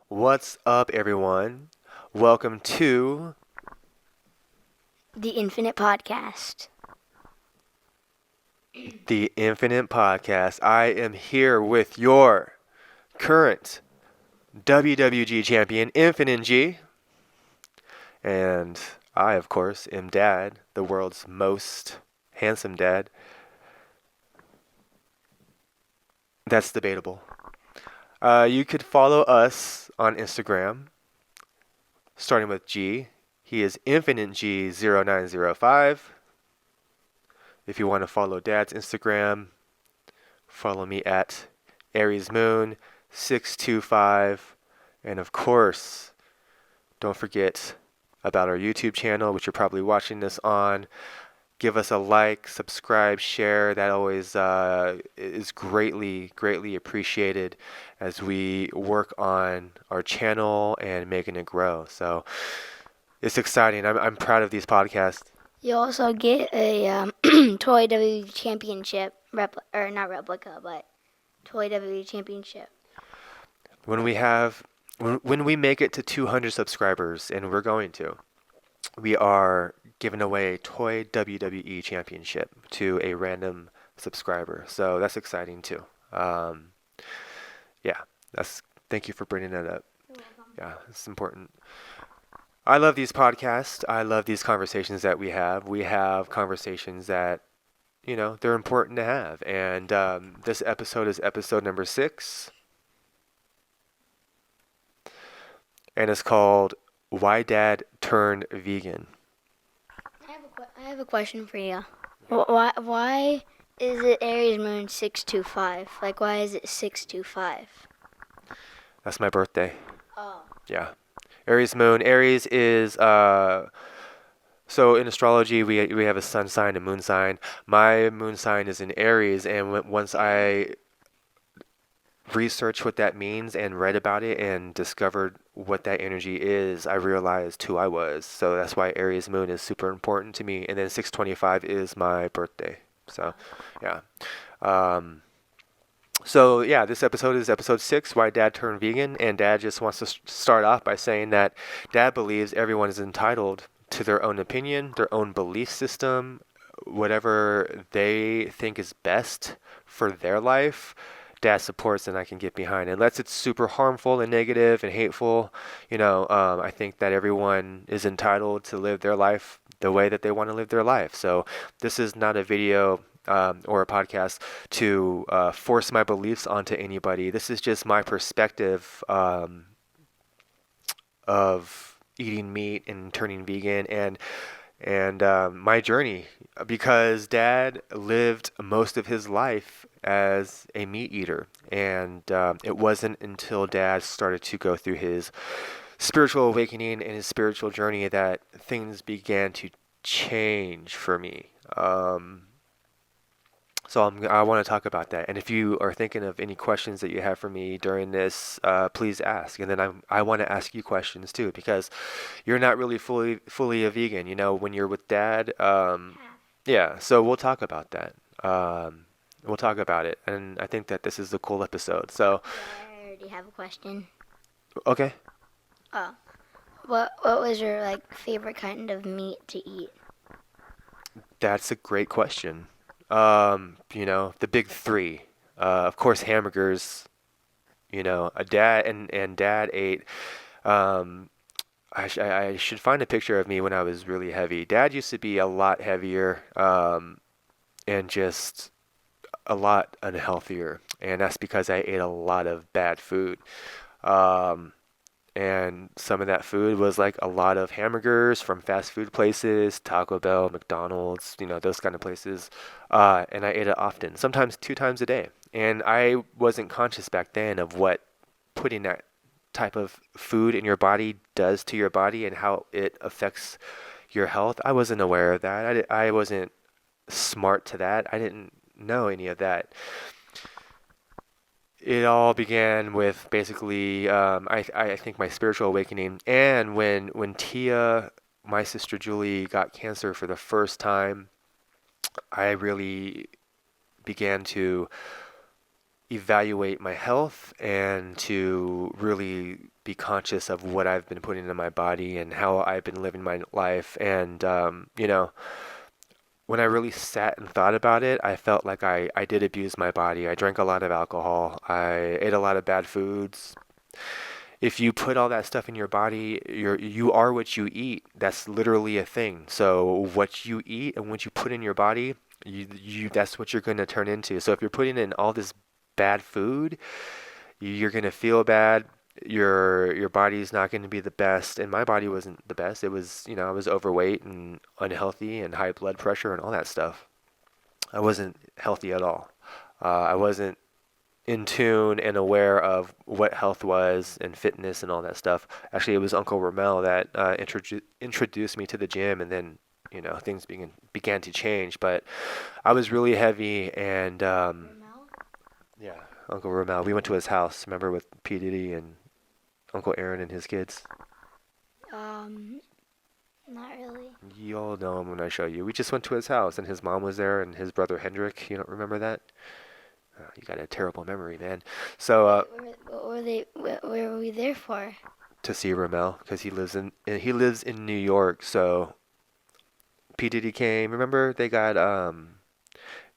What's up, everyone? Welcome to The Infinite Podcast. the Infinite Podcast. I am here with your current WWG champion, Infinite G. And I, of course, am Dad, the world's most handsome dad. That's debatable. You could follow us on Instagram, starting with G. He is Infinite G0905. If you want to follow Dad's Instagram, follow me at Aries Moon 625. And of course, don't forget about our YouTube channel, which you're probably watching this on. Give us a like, subscribe, share. That always is greatly appreciated as we work on our channel and making it grow. So it's exciting. I'm proud of these podcasts. You also get a Toy W Championship not replica, but Toy W Championship. When we have when we make it to 200 subscribers, and we're going to, we are giving away a toy WWE championship to a random subscriber. So that's exciting too. Um, yeah, that's thank you for bringing that up. Yeah, it's important. I love these podcasts. I love these conversations that we have. We have conversations that they're important to have. And this episode is episode number 6, and it's called "Why Dad Turned Vegan." I have a question for you. Why is it Aries Moon 625? Like, why is it 625? That's my birthday. Oh. Yeah. Aries moon. Aries is so in astrology we have a sun sign and moon sign. My moon sign is in Aries, and once I researched what that means and read about it and discovered what that energy is, I realized who I was. So that's why Aries moon is super important to me. And then 625 is my birthday. So, yeah. Um, So yeah, this episode is episode 6, Why Dad Turned Vegan, and Dad just wants to start off by saying that Dad believes everyone is entitled to their own opinion, their own belief system, whatever they think is best for their life. Dad supports and I can get behind. Unless it's super harmful and negative and hateful, I think that everyone is entitled to live their life the way that they want to live their life. So this is not a video or a podcast to force my beliefs onto anybody. This is just my perspective of eating meat and turning vegan and my journey, because Dad lived most of his life as a meat eater, and it wasn't until Dad started to go through his spiritual awakening and his spiritual journey that things began to change for me. So I want to talk about that. And if you are thinking of any questions that you have for me during this, please ask. And then I want to ask you questions too, because you're not really fully a vegan. When you're with Dad. Yeah. So we'll talk about that. We'll talk about it. And I think that this is a cool episode. So I already have a question. okay. Oh. What was your favorite kind of meat to eat? That's a great question. The big three. Of course, hamburgers. A dad and Dad ate. Um, I should find a picture of me when I was really heavy. Dad used to be a lot heavier, and just a lot unhealthier, and that's because I ate a lot of bad food. Um, and some of that food was like a lot of hamburgers from fast food places, Taco Bell, McDonald's, those kind of places. And I ate it often, sometimes 2 times a day. And I wasn't conscious back then of what putting that type of food in your body does to your body and how it affects your health. I wasn't aware of that. I wasn't smart to that. I didn't know any of that. It all began with basically, I think, my spiritual awakening, and when Tia, my sister Julie, got cancer for the first time. I really began to evaluate my health and to really be conscious of what I've been putting in my body and how I've been living my life. And, when I really sat and thought about it, I felt like I did abuse my body. I drank a lot of alcohol. I ate a lot of bad foods. If you put all that stuff in your body, you are what you eat. That's literally a thing. So what you eat and what you put in your body, you that's what you're going to turn into. So if you're putting in all this bad food, you're going to feel bad. Your body's not going to be the best, and my body wasn't the best. It was, I was overweight and unhealthy and high blood pressure and all that stuff. I wasn't healthy at all. I wasn't in tune and aware of what health was and fitness and all that stuff. Actually, it was Uncle Ramel that introduced me to the gym, and then things began to change. But I was really heavy, and Ramel? yeah, Uncle Ramel. We went to his house, remember, with P Diddy and Uncle Aaron and his kids. Um, Not really. You all know him when I show you. We just went to his house, and his mom was there, and his brother Hendrik. You don't remember that? You got a terrible memory, man. So What were they? Where were we there for? to see Ramel, because he lives in New York. So P Diddy came. Remember they got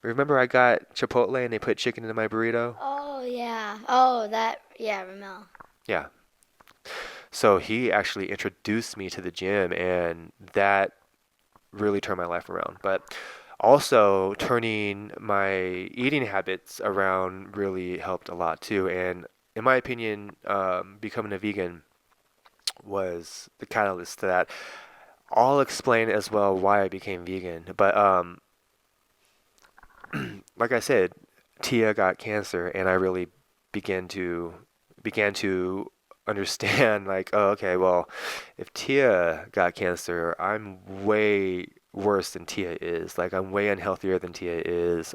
Remember I got Chipotle and they put chicken in my burrito. Oh yeah. Oh that. Yeah, Ramel. Yeah. So he actually introduced me to the gym, and that really turned my life around. But also turning my eating habits around really helped a lot too. And in my opinion, becoming a vegan was the catalyst to that. I'll explain as well why I became vegan. But like I said, Tia got cancer, and I really began to understand like, oh, okay, well, if Tia got cancer, I'm way worse than Tia is. Like, I'm way unhealthier than Tia is.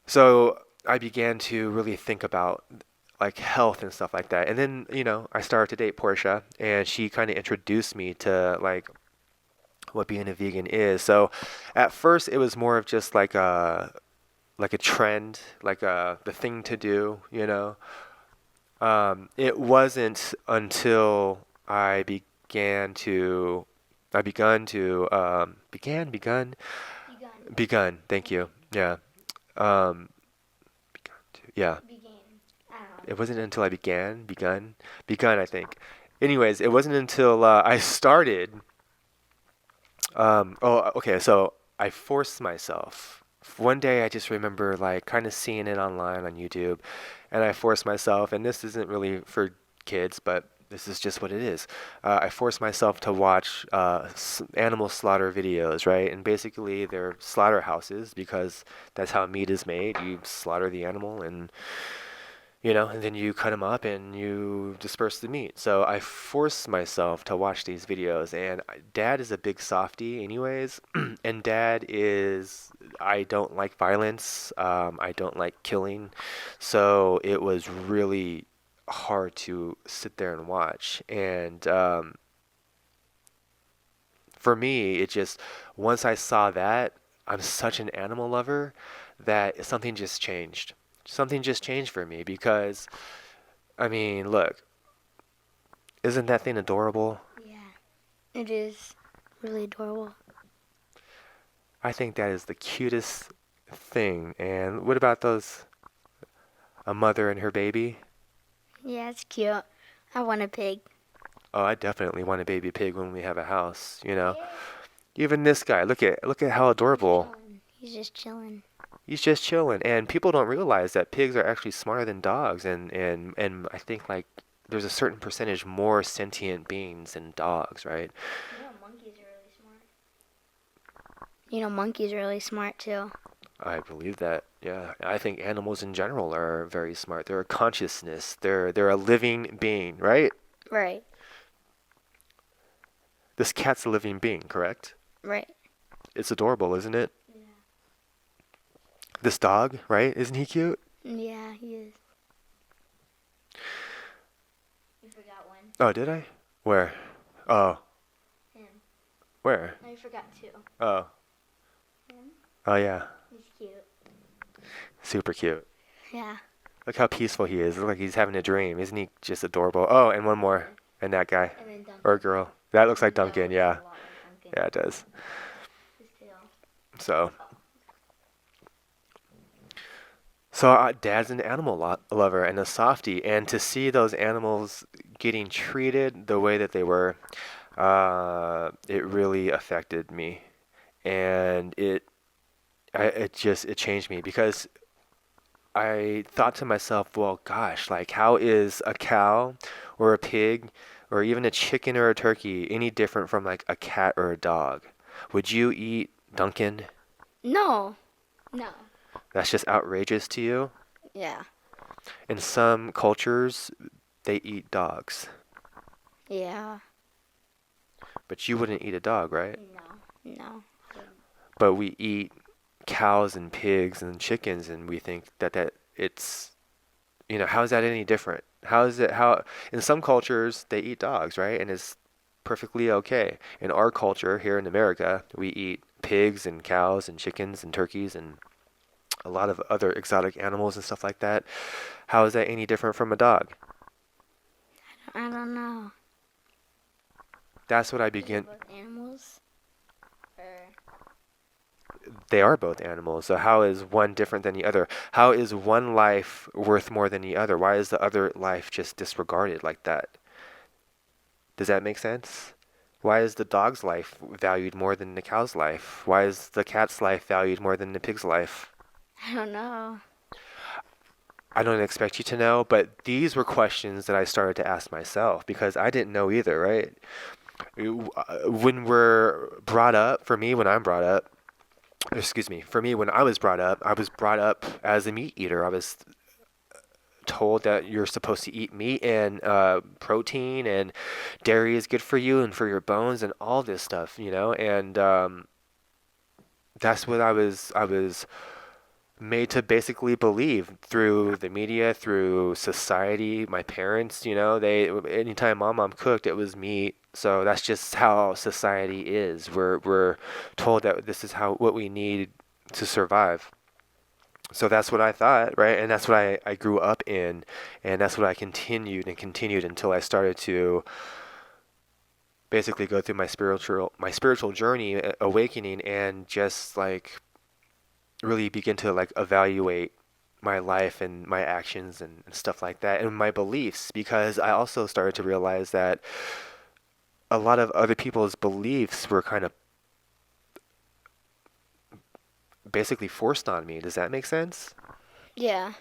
So I began to really think about like health and stuff like that. And then, I started to date Portia, and she kind of introduced me to like what being a vegan is. So at first it was more of just like a trend, like the thing to do, It wasn't until I begun to Begun. begun. Thank you. Yeah. Um, yeah. Began. I don't know. It wasn't until I begun, I think. Anyways, it wasn't until I started. Okay. So I forced myself. One day I just remember like kind of seeing it online on YouTube, and I forced myself, and this isn't really for kids, but this is just what it is. I forced myself to watch animal slaughter videos, right? And basically they're slaughterhouses because that's how meat is made. You slaughter the animal, and then you cut them up and you disperse the meat. So I forced myself to watch these videos, and Dad is a big softie, anyways. And I don't like violence. I don't like killing. So it was really hard to sit there and watch. And for me, once I saw that, I'm such an animal lover that something just changed. Something just changed for me because, I mean, look, isn't that thing adorable? Yeah. It is really adorable. I think that is the cutest thing. And what about a mother and her baby? Yeah, it's cute. I want a pig. Oh, I definitely want a baby pig when we have a house. Even this guy, look at how adorable. He's just chilling. He's just chilling, and people don't realize that pigs are actually smarter than dogs, and I think like there's a certain percentage more sentient beings than dogs, right? Monkeys are really smart. Monkeys are really smart too. I believe that. Yeah, I think animals in general are very smart. They're a consciousness. They're a living being, right? Right. This cat's a living being, correct? Right. It's adorable, isn't it? Yeah. This dog, right? Isn't he cute? Yeah, he is. You forgot one. Oh, did I? Where? Oh, Him. where? No, you forgot two. Oh, Him. oh yeah. He's cute. Super cute. Yeah. Look how peaceful he is. Look like he's having a dream. Isn't he just adorable? Oh, and one more. And that guy. And then Or Duncan. girl. That looks like That Duncan, looks yeah. a lot like Duncan. Yeah, it does. His tail. So, so Dad's an animal lover and a softie, and to see those animals getting treated the way that they were, it really affected me, and it changed me because I thought to myself, well, gosh, like how is a cow or a pig or even a chicken or a turkey any different from like a cat or a dog? Would you eat Duncan? No. No. That's just outrageous to you. Yeah. In some cultures, they eat dogs, Yeah. but you wouldn't eat a dog, right? No. No. But we eat cows and pigs and chickens, and we think that it's, how is that any different? How is it how in some cultures they eat dogs, right? And it's perfectly okay. In our culture here in America, we eat pigs and cows and chickens and turkeys and a lot of other exotic animals and stuff like that. How is that any different from a dog? I don't know. That's what I They're begin. both animals. Or They are both animals. So how is one different than the other? How is one life worth more than the other? Why is the other life just disregarded like that? Does that make sense? Why is the dog's life valued more than the cow's life? Why is the cat's life valued more than the pig's life? I don't know. I don't expect you to know, but these were questions that I started to ask myself because I didn't know either, right? When we're brought up, for me, when I'm brought up, excuse me, for me, when I was brought up as a meat eater. I was told that you're supposed to eat meat and protein and dairy is good for you and for your bones and all this stuff, and that's what I was made to basically believe through the media, through society, my parents, they anytime mom cooked, it was meat. So that's just how society is. We're told that this is how what we need to survive. So that's what I thought, right? And that's what I grew up in, and that's what I continued and continued until I started to basically go through my spiritual journey, awakening, and just like really begin to like evaluate my life and my actions and stuff like that and my beliefs because I also started to realize that a lot of other people's beliefs were kind of basically forced on me. Does that make sense? Yeah.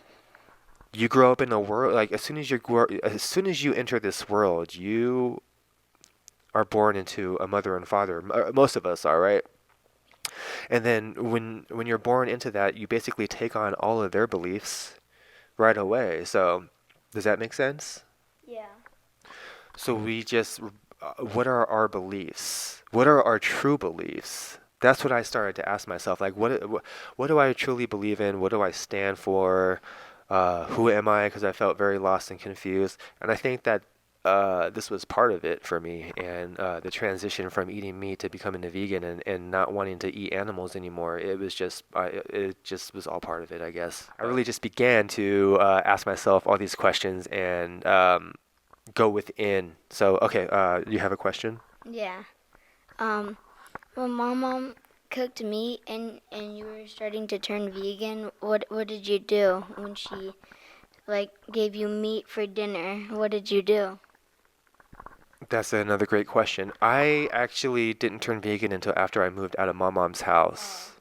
You grow up in a world like as soon as you enter this world, you are born into a mother and father. Most of us are, right? And then when you're born into that, you basically take on all of their beliefs right away. So, does that make sense? Yeah. So what are our beliefs? What are our true beliefs? That's what I started to ask myself. Like, what do I truly believe in? What do I stand for? Who am I? Because I felt very lost and confused. And I think that this was part of it for me. And the transition from eating meat to becoming a vegan and not wanting to eat animals anymore. It just was all part of it, I guess. I really just began to ask myself all these questions and go within. So, okay, you have a question? Yeah. Um, when mom cooked meat and you were starting to turn vegan, what did you do when she like gave you meat for dinner? What did you do? That's another great question. I actually didn't turn vegan until after I moved out of my mom's house.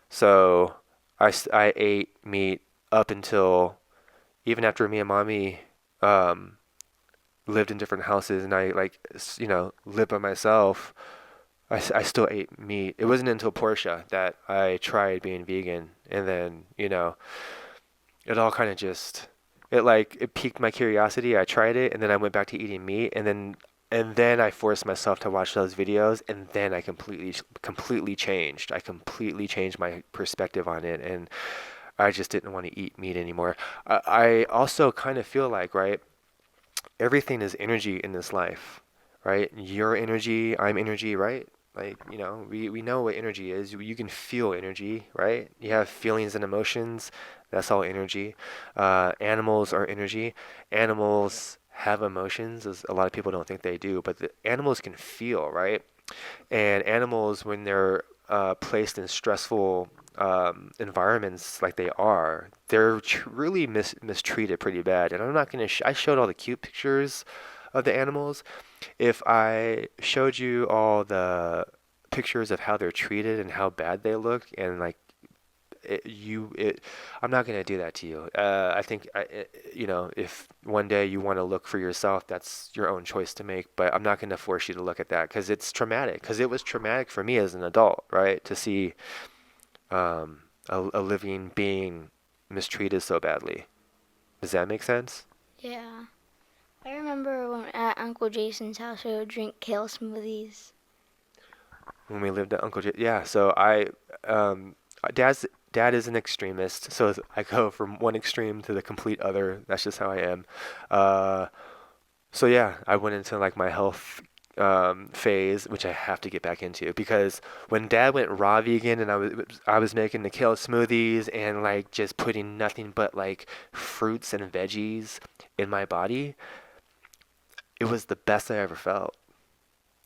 So I ate meat up until even after me and mommy um, lived in different houses and I like lived by myself. I still ate meat. It wasn't until Portia that I tried being vegan, and then it all kind of just it piqued my curiosity. I tried it, and then I went back to eating meat, and then I forced myself to watch those videos, and then I completely changed. I completely changed my perspective on it, and I just didn't want to eat meat anymore. I also kind of feel like, right, everything is energy in this life, right? Your energy, I'm energy, right? Like, we know what energy is. You can feel energy, right? You have feelings and emotions. That's all energy. Animals are energy. Animals have emotions, as a lot of people don't think they do, but the animals can feel, right? And animals, when they're placed in stressful environments like they are, they're really mistreated pretty bad. And I'm not gonna. I showed all the cute pictures of the animals. If I showed you all the pictures of how they're treated and how bad they look, and like I'm not gonna do that to you. I think if one day you want to look for yourself, that's your own choice to make. But I'm not gonna force you to look at that because it's traumatic. Because it was traumatic for me as an adult, right? To see a living being mistreated so badly. Does that make sense? Yeah. I remember when at Uncle Jason's house we would drink kale smoothies. When we lived at Uncle J, yeah. So um, dad's dad is an extremist, so I go from one extreme to the complete other. That's just how I am. Uh, so yeah, I went into like my health phase, which I have to get back into because when Dad went raw vegan and I was making the kale smoothies and like just putting nothing but like fruits and veggies in my body, it was the best I ever felt.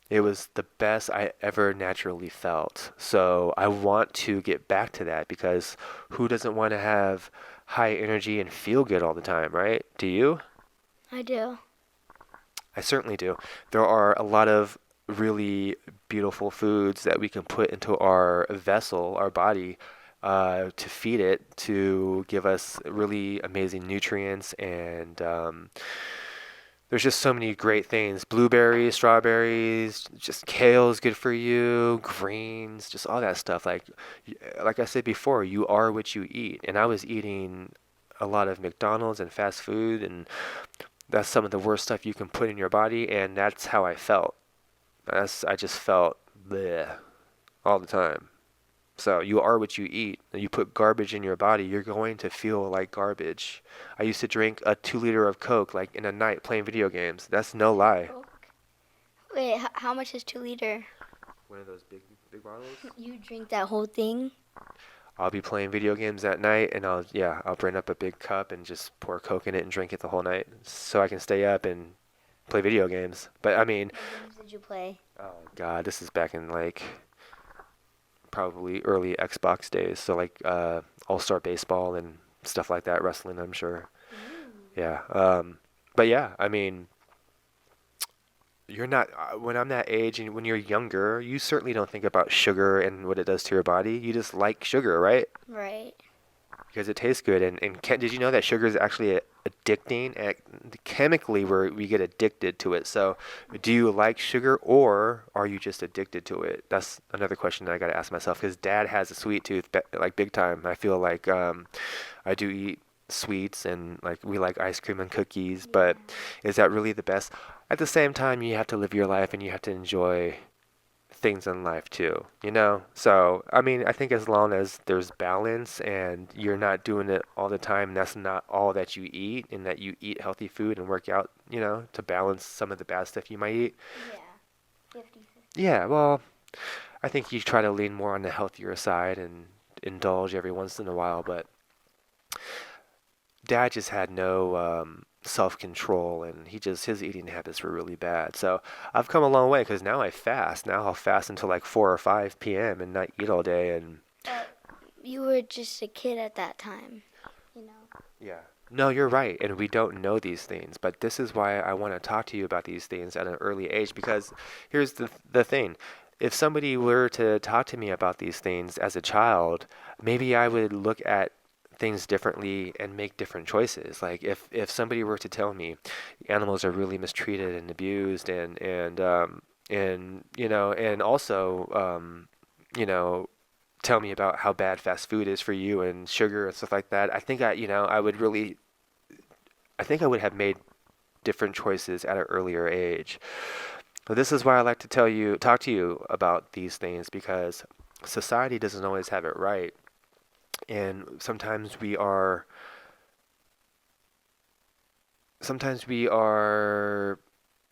It was the best I ever naturally felt. So I want to get back to that because who doesn't want to have high energy and feel good all the time, right? Do you? I do. I certainly do. There are a lot of really beautiful foods that we can put into our vessel, our body, to feed it, to give us really amazing nutrients and there's just so many great things. Blueberries, strawberries, just kale is good for you, greens, just all that stuff. Like I said before, you are what you eat. And I was eating a lot of McDonald's and fast food, and that's some of the worst stuff you can put in your body, and that's how I felt. I just felt bleh all the time. So you are what you eat. And you put garbage in your body, you're going to feel like garbage. I used to drink a 2 liter of Coke like in a night playing video games. That's no lie. Coke. Wait, how much is 2 liter? One of those big bottles. You drink that whole thing? I'll be playing video games at night and I'll bring up a big cup and just pour Coke in it and drink it the whole night so I can stay up and play video games. But I mean, What games did you play? oh God, this is back in like probably early Xbox days. So like All-Star Baseball and stuff like that, wrestling, I'm sure. Yeah. But yeah, I mean, you're not, when I'm that age and when you're younger, you certainly don't think about sugar and what it does to your body. You just like sugar, right? Right. Because it tastes good. And did you know that sugar is actually addicting? Chemically, we get addicted to it. So, do you like sugar or are you just addicted to it? That's another question that I got to ask myself. Because Dad has a sweet tooth, like big time. I feel like I do eat sweets and like we like ice cream and cookies, Yeah. but is that really the best? At the same time, you have to live your life and you have to enjoy things in life too, you know? So, I mean, I think as long as there's balance and you're not doing it all the time, and that's not all that you eat, and that you eat healthy food and work out, to balance some of the bad stuff you might eat. Yeah. 50/50. Yeah, well, I think you try to lean more on the healthier side and indulge every once in a while, but Dad just had no self-control and his eating habits were really bad. So I've come a long way because now I fast. Now I'll fast until like 4 or 5 p.m. and not eat all day and You were just a kid at that time, you know? yeah. No, you're right, and we don't know these things, but this is why I want to talk to you about these things at an early age because here's the thing. If somebody were to talk to me about these things as a child, maybe I would look at things differently and make different choices. Like if somebody were to tell me animals are really mistreated and abused and also you know tell me about how bad fast food is for you and sugar and stuff like that. I think I would have made different choices at an earlier age. But this is why I like to talk to you about these things because society doesn't always have it right. And sometimes we are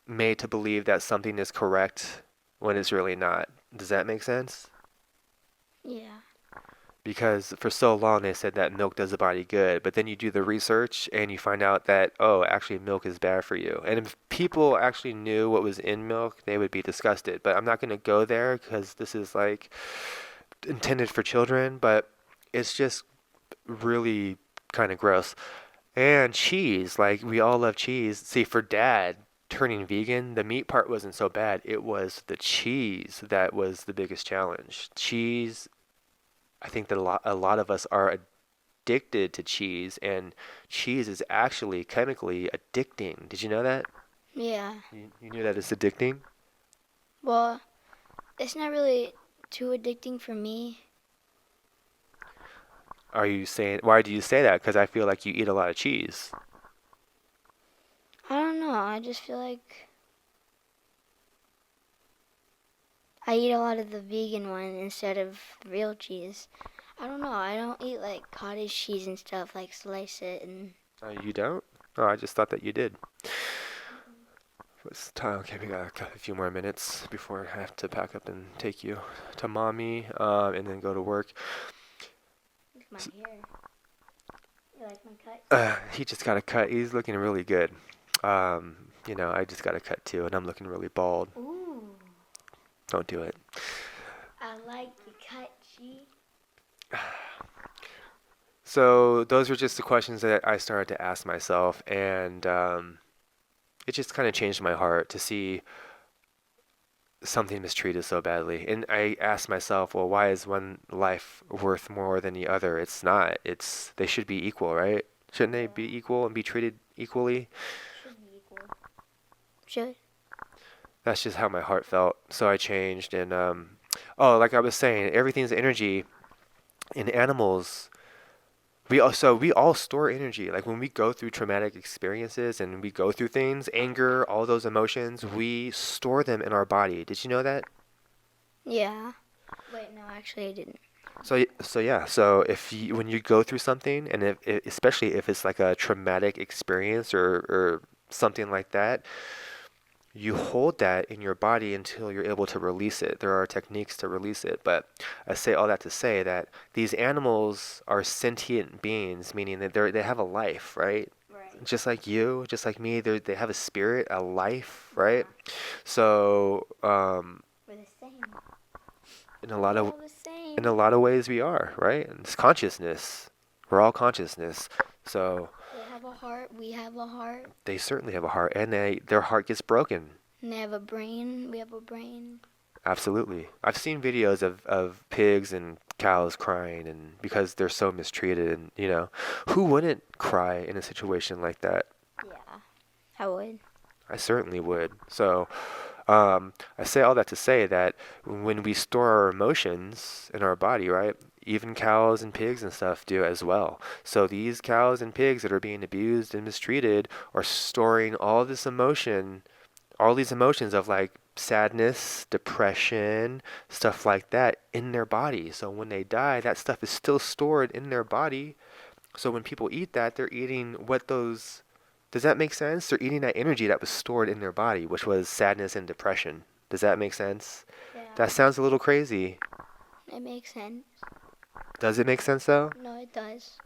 made to believe that something is correct when it's really not. Does that make sense? Yeah. Because for so long they said that milk does the body good, but then you do the research and you find out that, oh, actually milk is bad for you. And if people actually knew what was in milk, they would be disgusted. But I'm not going to go there because this is like intended for children, but it's just really kind of gross. And cheese, like we all love cheese. See, for dad turning vegan, the meat part wasn't so bad. It was the cheese that was the biggest challenge. Cheese, I think that a lot of us are addicted to cheese, and cheese is actually chemically addicting. Did you know that? Yeah. You knew that it's addicting? Well, it's not really too addicting for me. Are you saying, why do you say that? Because I feel like you eat a lot of cheese. I don't know. I just feel like I eat a lot of the vegan one instead of real cheese. I don't know. I don't eat like cottage cheese and stuff, like slice it and. You don't? Oh, I just thought that you did. What's the time? Okay, we got a few more minutes before I have to pack up and take you to mommy, and then go to work. Look at my hair. You like my cut? He just got a cut. He's looking really good. I just got a cut too, and I'm looking really bald. Ooh. Don't do it. I like your cut, G. So those were just the questions that I started to ask myself, and it just kind of changed my heart to see something mistreated so badly. And I asked myself, well, why is one life worth more than the other? It's not. They should be equal, right? Shouldn't they be Yeah. equal and be treated equally? Should be equal. Should. That's just how my heart felt. So I changed, and oh, like I was saying, everything's energy. In animals, we all store energy. Like when we go through traumatic experiences and we go through things, anger, all those emotions, we store them in our body. Did you know that? Yeah. Wait, no, actually, I didn't. So yeah, so when you go through something, and especially if it's like a traumatic experience or something like that, you hold that in your body until you're able to release it. There are techniques to release it, but I say all that to say that these animals are sentient beings, meaning that they have a life, right? Right. Just like you, just like me, they have a spirit, a life, right? Yeah. So We're the same. in a lot We're of all the in same. a lot of ways we are, right? And it's consciousness. We're all consciousness. So They have a heart. We have a heart. they certainly have a heart, and their heart gets broken. And they have a brain. We have a brain. Absolutely. I've seen videos of pigs and cows crying and because they're so mistreated, and who wouldn't cry in a situation like that? Yeah. I would. I certainly would. So, I say all that to say that when we store our emotions in our body, right? Even cows and pigs and stuff do as well. So these cows and pigs that are being abused and mistreated are storing all these emotions of like sadness, depression, stuff like that in their body. So when they die, that stuff is still stored in their body. So when people eat that, they're eating what those. Does that make sense? They're eating that energy that was stored in their body, which was sadness and depression. Does that make sense? Yeah. That sounds a little crazy. It makes sense. Does it make sense though? No, it does.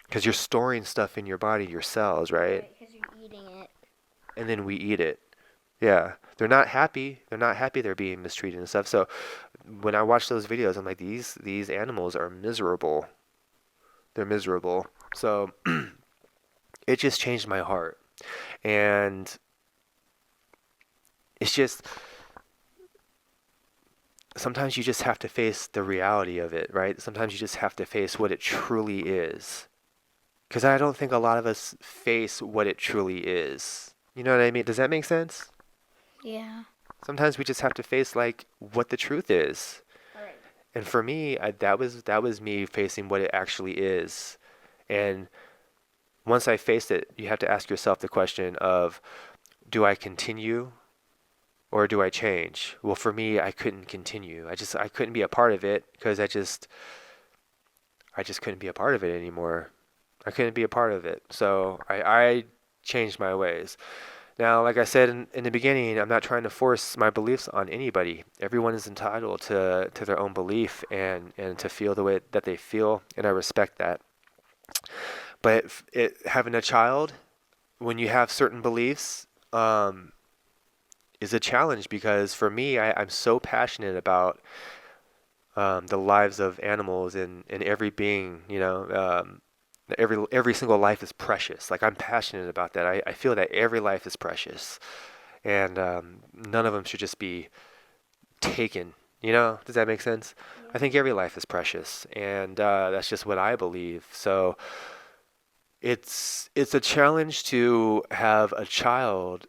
Because you're storing stuff in your body, your cells, right? Right, because you're eating it. And then we eat it. Yeah. They're not happy. They're not happy they're being mistreated and stuff. So when I watch those videos, I'm like, these animals are miserable. They're miserable. So it just changed my heart. And it's just sometimes you just have to face the reality of it, right? Sometimes you just have to face what it truly is. Because I don't think a lot of us face what it truly is. You know what I mean? Does that make sense? Yeah. Sometimes we just have to face like what the truth is. Right. And for me, that was me facing what it actually is. And once I faced it, you have to ask yourself the question of, do I continue or do I change? Well, for me, I couldn't continue. I couldn't be a part of it because I just couldn't be a part of it anymore. I couldn't be a part of it. So I changed my ways. Now, like I said in the beginning, I'm not trying to force my beliefs on anybody. Everyone is entitled to their own belief and to feel the way that they feel, and I respect that. But having a child, when you have certain beliefs, is a challenge because for me, I'm so passionate about the lives of animals and every being, every single life is precious. Like I'm passionate about that. I feel that every life is precious, and none of them should just be taken. Does that make sense? I Yeah. think every life is precious, and that's just what I believe. So it's a challenge to have a child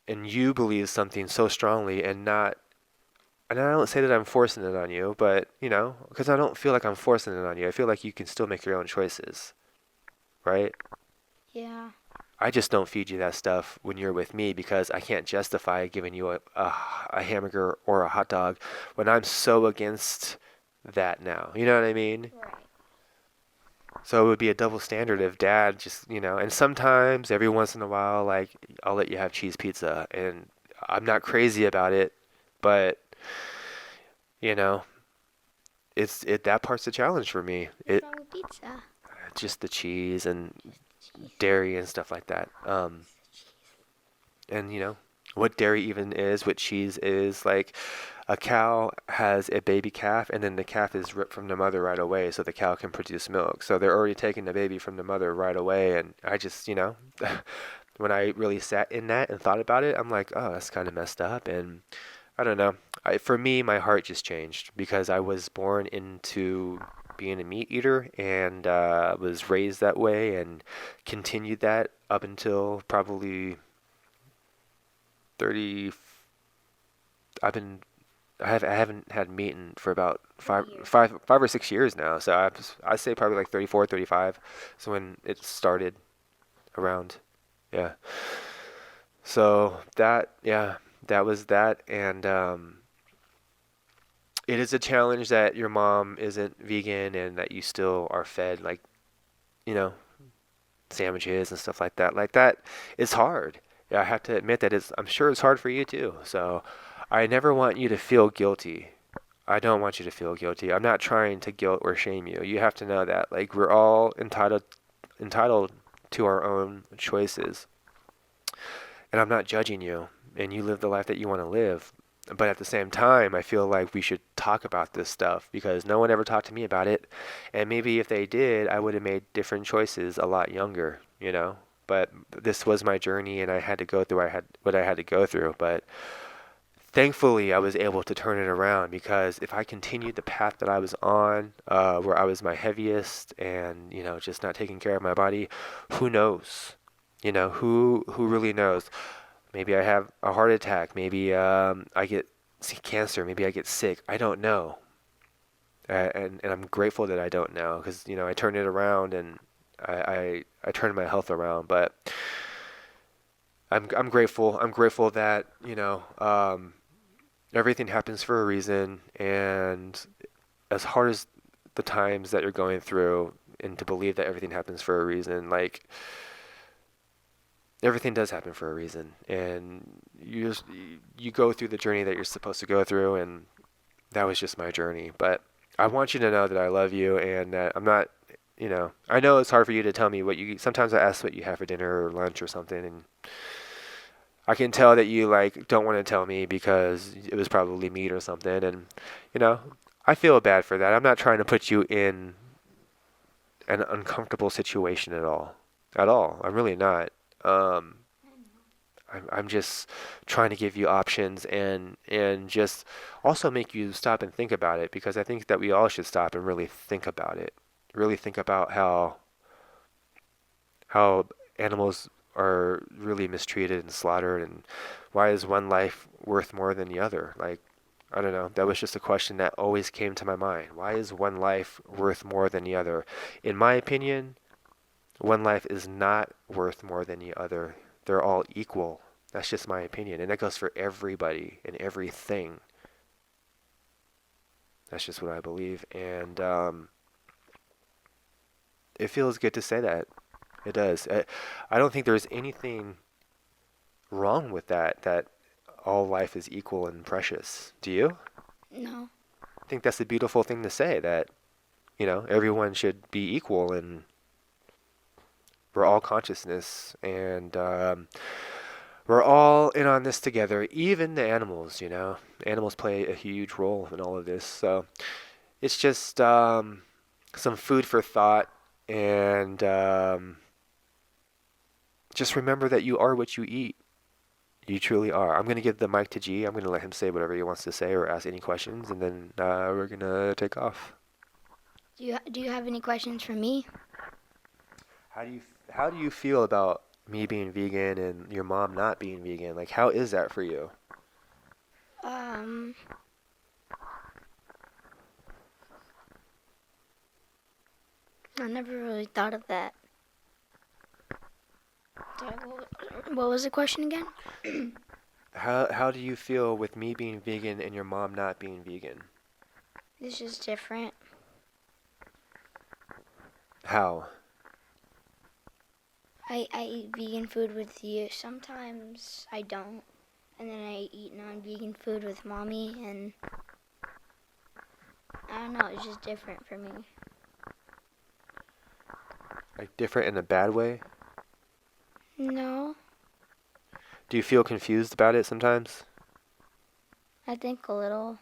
and you believe something so strongly and I don't say that I'm forcing it on you, but because I don't feel like I'm forcing it on you. I feel like you can still make your own choices, right? Yeah. I just don't feed you that stuff when you're with me because I can't justify giving you a hamburger or a hot dog when I'm so against that now. You know what I mean? Right. So it would be a double standard if dad just, and sometimes every once in a while, like I'll let you have cheese pizza and I'm not crazy about it, but you know, that part's the challenge for me. What's wrong with pizza? Just the cheese and Cheese. dairy and stuff like that. And what dairy even is, what cheese is. Like a cow has a baby calf, and then the calf is ripped from the mother right away, so the cow can produce milk. So they're already taking the baby from the mother right away. And I just, when I really sat in that and thought about it, I'm like, oh, that's kind of messed up. And I don't know. For me, my heart just changed because I was born into being a meat eater and was raised that way and continued that up until probably 30. I haven't had meat for about 30 years. 5 or 6 years now. So I say probably like 34, 35. So when it started around, yeah. So yeah, that was that, and it is a challenge that your mom isn't vegan and that you still are fed like you know sandwiches and stuff like that. Like that is hard. Yeah, I have to admit that I'm sure it's hard for you too. So I never want you to feel guilty. I don't want you to feel guilty. I'm not trying to guilt or shame you. You have to know that like we're all entitled to our own choices. And I'm not judging you and you live the life that you want to live. But at the same time, I feel like we should talk about this stuff because no one ever talked to me about it. And maybe if they did, I would have made different choices a lot younger. But this was my journey and I had to go through what I had to go through. But thankfully, I was able to turn it around because if I continued the path that I was on, where I was my heaviest and, just not taking care of my body, who knows? Who really knows? Maybe I have a heart attack. Maybe I get cancer. Maybe I get sick. I don't know. And I'm grateful that I don't know because I turned it around and I turned my health around. But I'm grateful. I'm grateful that everything happens for a reason. And as hard as the times that you're going through, and to believe that everything happens for a reason, like everything does happen for a reason, and you go through the journey that you're supposed to go through, and that was just my journey. But I want you to know that I love you, and that I'm not. I know it's hard for you to tell me what you. Sometimes I ask what you have for dinner or lunch or something, and I can tell that you like don't want to tell me because it was probably meat or something, and you know, I feel bad for that. I'm not trying to put you in an uncomfortable situation at all. At all. I'm really not. Um, I'm just trying to give you options and just also make you stop and think about it because I think that we all should stop and really think about it. Really think about how animals are really mistreated and slaughtered and why is one life worth more than the other? Like, I don't know. That was just a question that always came to my mind. Why is one life worth more than the other? In my opinion, one life is not worth more than the other. They're all equal. That's just my opinion. And that goes for everybody and everything. That's just what I believe. And it feels good to say that. It does. I don't think there's anything wrong with that, that all life is equal and precious. Do you? No. I think that's a beautiful thing to say, that, everyone should be equal and we're all consciousness, and we're all in on this together, even the animals. Animals play a huge role in all of this. So it's just some food for thought, and just remember that you are what you eat. You truly are. I'm going to give the mic to G. I'm going to let him say whatever he wants to say or ask any questions, and then we're going to take off. Do you have any questions for me? How do you feel about me being vegan and your mom not being vegan? Like, how is that for you? Um, I never really thought of that. Sorry, what was the question again? How do you feel with me being vegan and your mom not being vegan? It's just different. How? I eat vegan food with you. Sometimes I don't. And then I eat non-vegan food with mommy, and I don't know, it's just different for me. Like, different in a bad way? No, Do you feel confused about it sometimes? I think a little.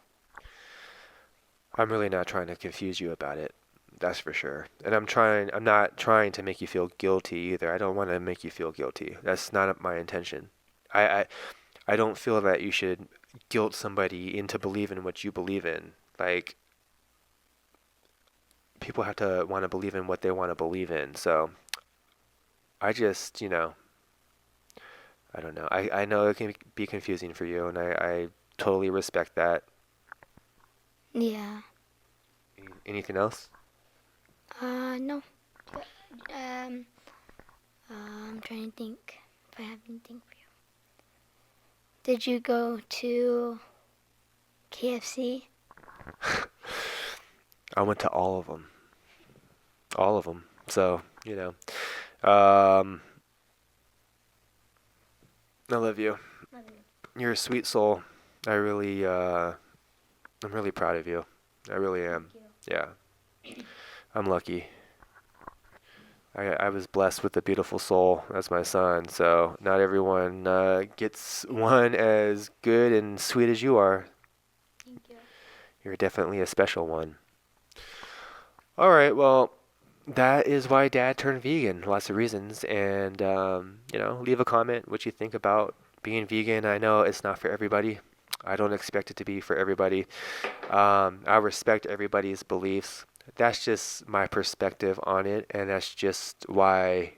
I'm really not trying to confuse you about it. That's for sure. And I'm not trying to make you feel guilty either. I don't want to make you feel guilty. That's not my intention. I, I, I don't feel that you should guilt somebody into believing what you believe in. Like, people have to want to believe in what they want to believe in. So I just, I don't know. I know it can be confusing for you, and I totally respect that. Yeah. Anything else? No. Um, I'm trying to think if I have anything for you. Did you go to KFC? I went to all of them. All of them. So, um, I love you. You're a sweet soul. I really, I'm really proud of you. I really am. Yeah. I'm lucky. I was blessed with a beautiful soul as my son, so not everyone gets one as good and sweet as you are. Thank you. You're definitely a special one. All right, well, that is why Dad turned vegan. Lots of reasons, and leave a comment what you think about being vegan. I know it's not for everybody. I don't expect it to be for everybody. I respect everybody's beliefs. That's just my perspective on it, and that's just why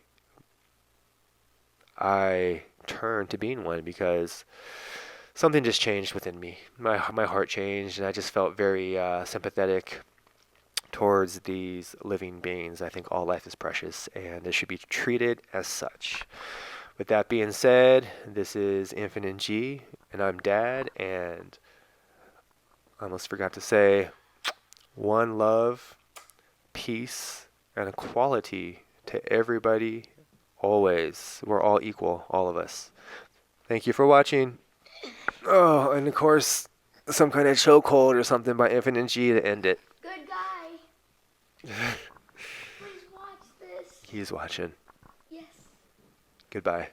I turned to being one, because something just changed within me. My heart changed, and I just felt very sympathetic towards these living beings. I think all life is precious, and it should be treated as such. With that being said, this is Infinite G, and I'm Dad, and I almost forgot to say, one love, peace, and equality to everybody, always. We're all equal, all of us. Thank you for watching. Oh, and of course, some kind of chokehold or something by Infinite G to end it. Good guy. Please watch this. He's watching. Yes. Goodbye.